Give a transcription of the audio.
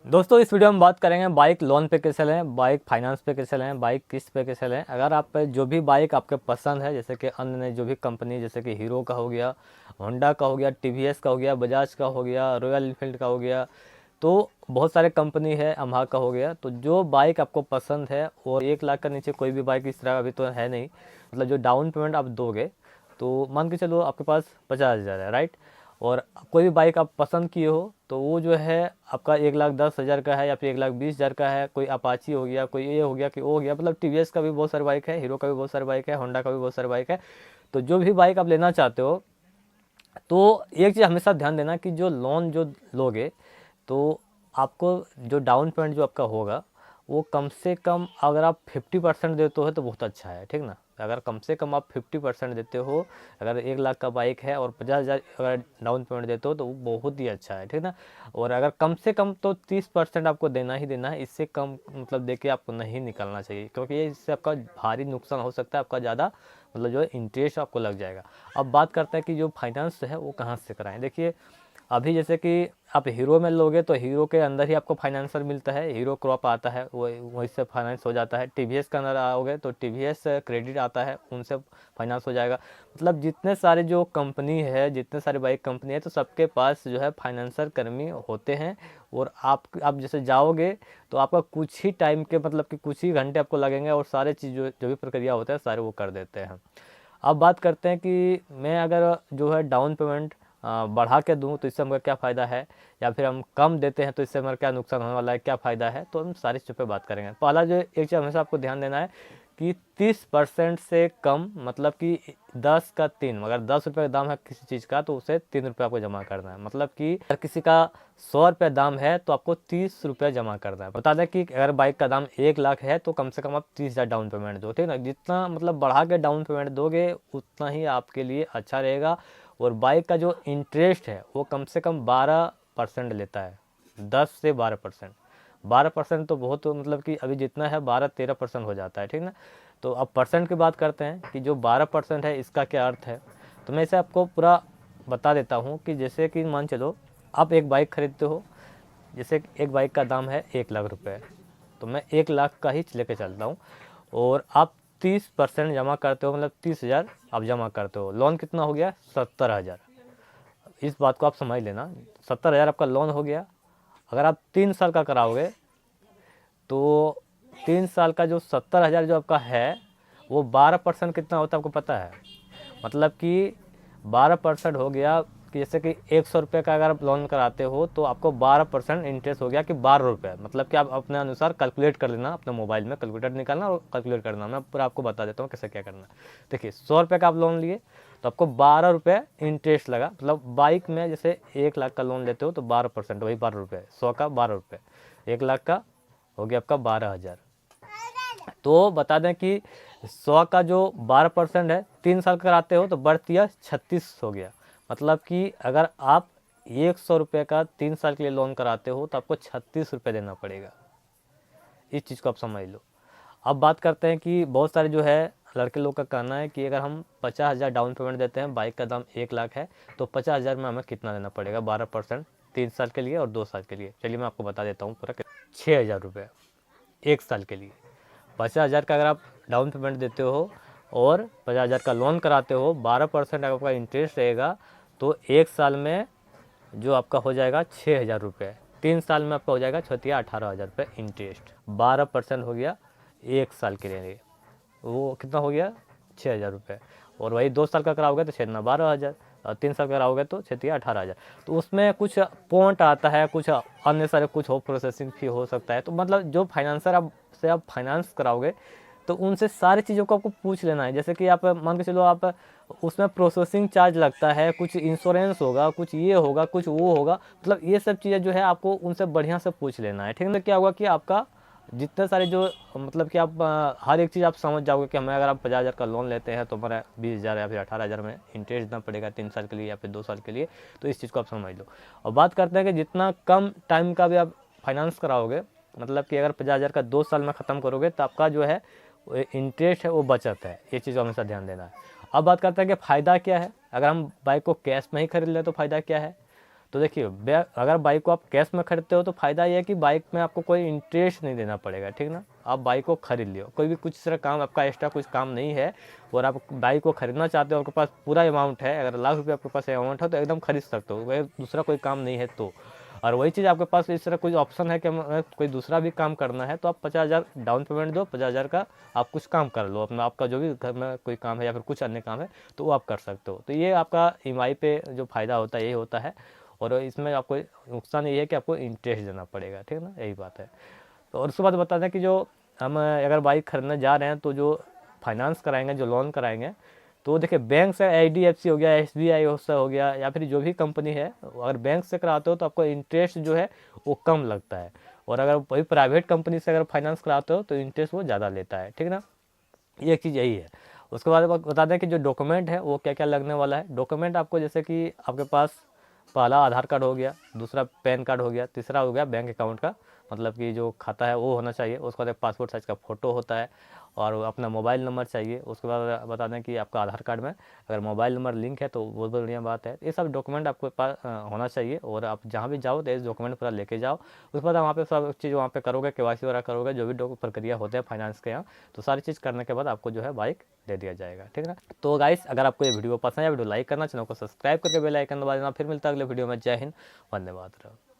दोस्तों इस वीडियो में बात करेंगे बाइक लोन पे कैसे लें, बाइक फाइनेंस पे कैसे लें, बाइक किस्त पे कैसे लें। अगर आप पे जो भी बाइक आपके पसंद है, जैसे कि अन्य जो भी कंपनी, जैसे कि हीरो का हो गया, होंडा का हो गया, टीवीएस का हो गया, बजाज का हो गया, रॉयल इनफील्ड का हो गया, तो बहुत सारे कंपनी है, यामाहा का हो गया। तो जो बाइक आपको पसंद है, और 1 लाख का नीचे कोई भी बाइक इस तरह अभी तो है नहीं, मतलब जो डाउन पेमेंट आप दोगे, तो मान के चलो आपके पास 50,000 है, राइट। और कोई भी बाइक आप पसंद किए हो तो वो जो है आपका 1,10,000 का है, या फिर 1,20,000 का है। कोई अपाची हो गया, कोई ये हो गया कि वो हो गया, मतलब टीवीएस का भी बहुत सारी बाइक है, हीरो का भी बहुत सारी बाइक है, होंडा का भी बहुत सारी बाइक है। तो जो भी बाइक आप लेना चाहते हो, तो एक चीज़ हमेशा ध्यान देना कि जो लोन जो लोगे, तो आपको जो डाउन पेमेंट जो आपका होगा, वो कम से कम अगर आप 50% देते हो तो बहुत अच्छा है, ठीक ना। अगर कम से कम आप 50% देते हो, अगर 1 लाख का बाइक है और 50,000 अगर डाउन पेमेंट देते हो तो वो बहुत ही अच्छा है, ठीक ना। और अगर कम से कम तो 30% आपको देना ही देना है, इससे कम मतलब दे के आपको नहीं निकलना चाहिए, क्योंकि ये इससे आपका भारी नुकसान हो सकता है, आपका ज़्यादा मतलब जो है इंटरेस्ट आपको लग जाएगा। अब बात करते हैं कि जो फाइनेंस है वो कहाँ से कराएं। देखिए अभी जैसे कि आप हीरो में लोगे तो हीरो के अंदर ही आपको फाइनेंसर मिलता है, हीरो क्रॉप आता है, वो वहीं से फाइनेंस हो जाता है। टीवीएस के अंदर आओगे तो टीवीएस क्रेडिट आता है, उनसे फाइनेंस हो जाएगा। मतलब जितने सारे जो कंपनी है, जितने सारे बाइक कंपनी है, तो सबके पास जो है फाइनेंसर कर्मी होते हैं। और आप जैसे जाओगे तो आपका कुछ ही टाइम के मतलब कि कुछ ही घंटे आपको लगेंगे, और सारे चीज़ जो भी प्रक्रिया होता है सारे वो कर देते हैं। अब बात करते हैं कि मैं अगर जो है डाउन पेमेंट बढ़ा के दूँ तो इससे हमारा क्या फ़ायदा है, या फिर हम कम देते हैं तो इससे हमारा क्या नुकसान होने वाला है, क्या फ़ायदा है, तो हम सारी चीज़ों पे बात करेंगे। पहला जो एक चीज़ हमेशा आपको ध्यान देना है कि 30% से कम, मतलब कि 10 का 3, अगर 10 रुपये का दाम है किसी चीज़ का तो उसे 3 रुपये आपको जमा करना है। मतलब कि अगर किसी का 100 रुपये दाम है तो आपको 30 रुपये जमा करना है। बता दें कि अगर बाइक का दाम 1 लाख है तो कम से कम आप 30,000 डाउन पेमेंट दो, ठीक ना। जितना मतलब बढ़ा के डाउन पेमेंट दोगे उतना ही आपके लिए अच्छा रहेगा। और बाइक का जो इंटरेस्ट है वो कम से कम 12% लेता है, 10 से 12%। 12% तो बहुत, मतलब कि अभी जितना है 12-13% हो जाता है, ठीक ना। तो अब परसेंट की बात करते हैं कि जो 12% है इसका क्या अर्थ है। तो मैं इसे आपको पूरा बता देता हूँ कि जैसे कि मान चलो आप एक बाइक खरीदते हो, जैसे एक बाइक का दाम है 1 लाख रुपए, तो मैं 1 लाख का ही लेके चलता हूँ। और आप 30% जमा करते हो, मतलब 30,000 आप जमा करते हो। लोन कितना हो गया? 70,000। इस बात को आप समझ लेना, 70,000 आपका लोन हो गया। अगर आप 3 साल का कराओगे तो 3 साल का जो 70,000 जो आपका है, वो 12% कितना होता है आपको पता है? मतलब कि 12% हो गया कि जैसे कि 100 रुपये का अगर आप लोन कराते हो तो आपको 12% इंटरेस्ट हो गया कि 12 रुपये। मतलब कि आप अपने अनुसार कैलकुलेट कर लेना, अपने मोबाइल में कैलकुलेटर निकालना और कैलकुलेट करना। मैं पूरा आपको बता देता हूँ कैसे क्या करना है। देखिए 100 रुपये का आप लोन लिए तो आपको 12 रुपये इंटरेस्ट लगा। मतलब बाइक में जैसे 1 लाख का लोन लेते हो तो 12%, वही 12 रुपये, 100 का 12 रुपये, 1 लाख का हो गया आपका 12,000। तो बता दें कि 100 का जो 12% है, 3 साल कराते हो तो बढ़ दिया 36 हो गया। मतलब कि अगर आप 100 रुपये का 3 साल के लिए लोन कराते हो तो आपको 36 रुपये देना पड़ेगा। इस चीज़ को आप समझ लो। अब बात करते हैं कि बहुत सारे जो है लड़के लोग का कहना है कि अगर हम 50,000 डाउन पेमेंट देते हैं, बाइक का दाम 1 लाख है, तो 50,000 में हमें कितना देना पड़ेगा? 12%, 3 साल के लिए और 2 साल के लिए। चलिए मैं आपको बता देता हूँ पूरा। 6,000 रुपये 1 साल के लिए। 50,000 का अगर आप डाउन पेमेंट देते हो और 50,000 का लोन कराते हो, 12% आपका इंटरेस्ट रहेगा, तो 1 साल में जो आपका हो जाएगा 6,000 रुपये। 3 साल में आपका हो जाएगा 18,000 रुपये इंटरेस्ट। 12% हो गया 1 साल के लिए, वो कितना हो गया? 6,000 रुपये। और वही 2 साल का कराओगे तो 6×12,000, और 3 साल का कराओगे तो 18,000। तो उसमें कुछ पॉइंट आता है, कुछ अन्य सारे कुछ हो, प्रोसेसिंग फी हो सकता है। तो मतलब जो फाइनेंसर आप से आप फाइनेंस कराओगे तो उनसे सारी चीज़ों को आपको पूछ लेना है। जैसे कि आप मान के चलो आप उसमें प्रोसेसिंग चार्ज लगता है, कुछ इंश्योरेंस होगा, कुछ ये होगा, कुछ वो होगा। मतलब ये सब चीज़ें जो है आपको उनसे बढ़िया से पूछ लेना है, ठीक है। क्या होगा कि आपका जितने सारे जो मतलब कि आप हर एक चीज़ आप समझ जाओगे कि हमें अगर आप 50,000 का लोन लेते हैं तो हमारा 20,000 या फिर 18,000 में इंटरेस्ट देना पड़ेगा 3 साल के लिए या फिर 2 साल के लिए। तो इस चीज़ को आप समझ लो। और बात करते हैं कि जितना कम टाइम का भी आप फाइनेंस कराओगे, मतलब कि अगर 50,000 का 2 साल में ख़त्म करोगे तो आपका जो है इंटरेस्ट है वो बचत है। ये चीज़ हमेशा ध्यान देना है। अब बात करते हैं कि फ़ायदा क्या है। अगर हम बाइक को कैश में ही खरीद लें तो फ़ायदा क्या है। तो देखिए अगर बाइक को आप कैश में खरीदते हो तो फ़ायदा ये है कि बाइक में आपको कोई इंटरेस्ट नहीं देना पड़ेगा, ठीक ना। आप बाइक को खरीद लियो, कोई भी कुछ तरह काम आपका एक्स्ट्रा कुछ काम नहीं है और आप बाइक को खरीदना चाहते हो, आपके पास पूरा अमाउंट है, अगर लाख रुपये आपके पास अमाउंट है तो एकदम खरीद सकते हो, वह दूसरा कोई काम नहीं है तो। और वही चीज़ आपके पास इस तरह कोई ऑप्शन है कि कोई दूसरा भी काम करना है तो आप 50,000 डाउन पेमेंट दो, 50,000 का आप कुछ काम कर लो अपना, आपका जो भी घर में कोई काम है या फिर कुछ अन्य काम है तो वो आप कर सकते हो। तो ये आपका ईएमआई पे जो फ़ायदा होता है यही होता है, और इसमें आपको नुकसान ये है कि आपको इंटरेस्ट देना पड़ेगा, ठीक है ना, यही बात है। तो और उसके बाद बता दें कि जो हम अगर बाइक खरीदने जा रहे हैं तो जो फाइनेंस कराएंगे, जो लोन कराएंगे, तो देखिए बैंक से एचडीएफसी हो गया, एसबीआई से हो गया या फिर जो भी कंपनी है, अगर बैंक से कराते हो तो आपको इंटरेस्ट जो है वो कम लगता है, और अगर वही प्राइवेट कंपनी से अगर फाइनेंस कराते हो तो इंटरेस्ट वो ज़्यादा लेता है, ठीक है ना। ये चीज़ यही है। उसके बाद बता दें कि जो डॉक्यूमेंट है वो क्या क्या लगने वाला है। डॉक्यूमेंट आपको जैसे कि आपके पास पहला आधार कार्ड हो गया, दूसरा पैन कार्ड हो गया, तीसरा हो गया बैंक अकाउंट का, मतलब कि जो खाता है वो होना चाहिए। उसके बाद एक पासपोर्ट साइज़ का फ़ोटो होता है और अपना मोबाइल नंबर चाहिए। उसके बाद बता दें कि आपका आधार कार्ड में अगर मोबाइल नंबर लिंक है तो बहुत बढ़िया बात है। ये सब डॉक्यूमेंट आपके पास होना चाहिए, और आप जहाँ भी जाओ तो ये डॉक्यूमेंट पूरा लेके जाओ। उसके बाद वहाँ पे सब चीज़ वहाँ पे करोगे, केवाईसी वगैरह करोगे, जो भी प्रक्रिया होते हैं फाइनेंस के यहाँ, तो सारी चीज़ करने के बाद आपको जो है बाइक दे दिया जाएगा, ठीक है ना। तो गाइस अगर आपको ये वीडियो पसंद है, वीडियो लाइक करना, चैनल को सब्सक्राइब करके बेल आइकन दबा देना। फिर मिलता है अगले वीडियो में। जय हिंद, वंदे मातरम।